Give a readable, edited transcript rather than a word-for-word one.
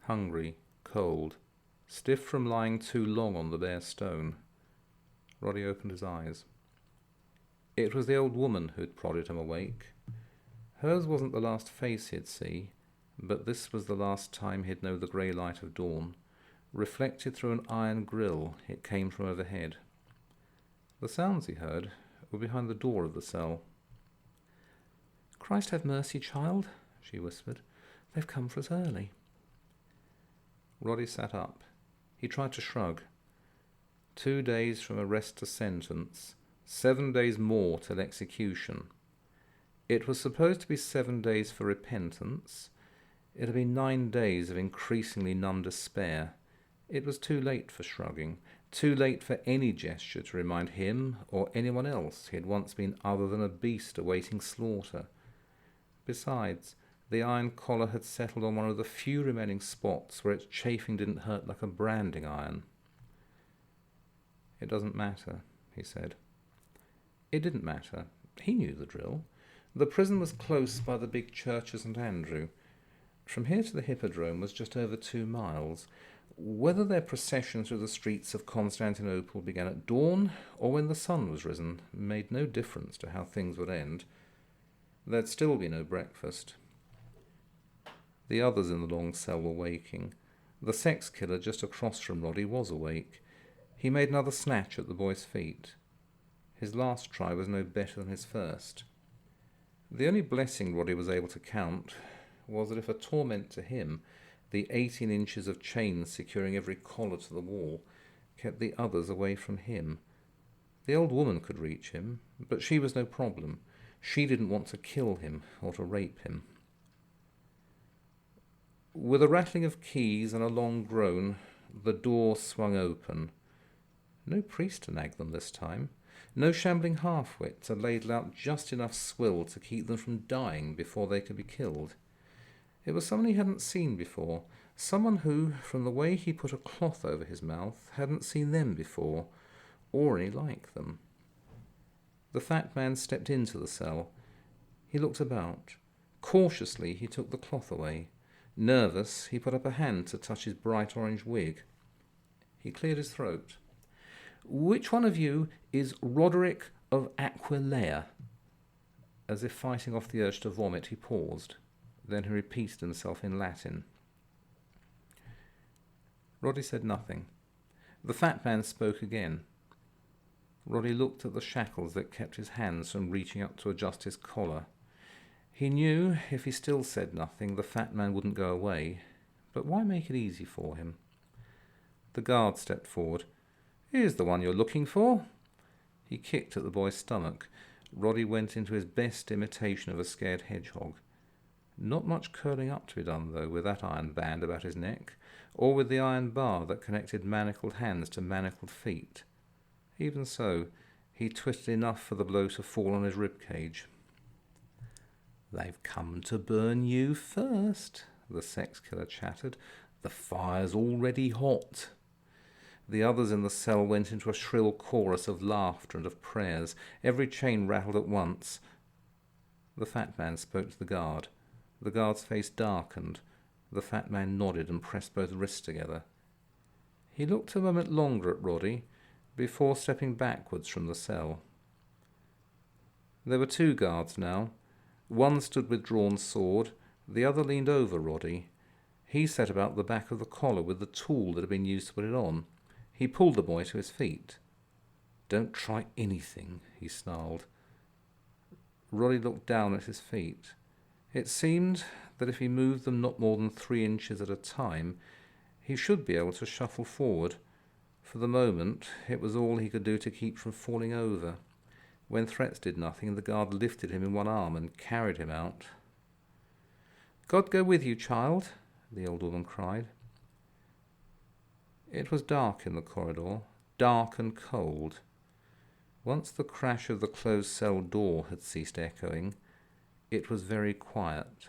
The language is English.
Hungry, cold, stiff from lying too long on the bare stone, Rodi opened his eyes. It was the old woman who'd prodded him awake. Hers wasn't the last face he'd see, but this was the last time he'd know the grey light of dawn. Reflected through an iron grill, it came from overhead. The sounds he heard were behind the door of the cell. "Christ have mercy, child," she whispered. "They've come for us early." Rodi sat up. He tried to shrug. 2 days from arrest to sentence, 7 days more till execution. It was supposed to be 7 days for repentance. It had been 9 days of increasingly numb despair. It was too late for shrugging, too late for any gesture to remind him or anyone else he had once been other than a beast awaiting slaughter. Besides, the iron collar had settled on one of the few remaining spots where its chafing didn't hurt like a branding iron. "It doesn't matter," he said. It didn't matter. He knew the drill. The prison was close by the big church of St. Andrew. From here to the hippodrome was just over 2 miles. Whether their procession through the streets of Constantinople began at dawn or when the sun was risen made no difference to how things would end. There'd still be no breakfast. The others in the long cell were waking. The sex killer just across from Rodi was awake. He made another snatch at the boy's feet. His last try was no better than his first. The only blessing Rodi was able to count was that if a torment to him, the 18 inches of chains securing every collar to the wall kept the others away from him. The old woman could reach him, but she was no problem. She didn't want to kill him or to rape him. With a rattling of keys and a long groan, the door swung open. No priest to nag them this time. No shambling half-wit to ladle out just enough swill to keep them from dying before they could be killed. It was someone he hadn't seen before, someone who, from the way he put a cloth over his mouth, hadn't seen them before, or any like them. The fat man stepped into the cell. He looked about. Cautiously he took the cloth away. Nervous, he put up a hand to touch his bright orange wig. He cleared his throat. "Which one of you is Roderick of Aquileia?" As if fighting off the urge to vomit, he paused. Then he repeated himself in Latin. Rodi said nothing. The fat man spoke again. Rodi looked at the shackles that kept his hands from reaching up to adjust his collar. He knew if he still said nothing, the fat man wouldn't go away. But why make it easy for him? The guard stepped forward. "Here's the one you're looking for." He kicked at the boy's stomach. Rodi went into his best imitation of a scared hedgehog. Not much curling up to be done, though, with that iron band about his neck, or with the iron bar that connected manacled hands to manacled feet. Even so, he twisted enough for the blow to fall on his rib cage. "They've come to burn you first," the sex killer chattered. "The fire's already hot." The others in the cell went into a shrill chorus of laughter and of prayers. Every chain rattled at once. The fat man spoke to the guard. The guard's face darkened. The fat man nodded and pressed both wrists together. He looked a moment longer at Rodi before stepping backwards from the cell. There were 2 guards now. One stood with drawn sword. The other leaned over Rodi. He set about the back of the collar with the tool that had been used to put it on. He pulled the boy to his feet. "Don't try anything," he snarled. Rodi looked down at his feet. It seemed that if he moved them not more than 3 inches at a time, he should be able to shuffle forward. For the moment, it was all he could do to keep from falling over. When threats did nothing, the guard lifted him in one arm and carried him out. "God go with you, child," the old woman cried. It was dark in the corridor, dark and cold. Once the crash of the closed cell door had ceased echoing, it was very quiet.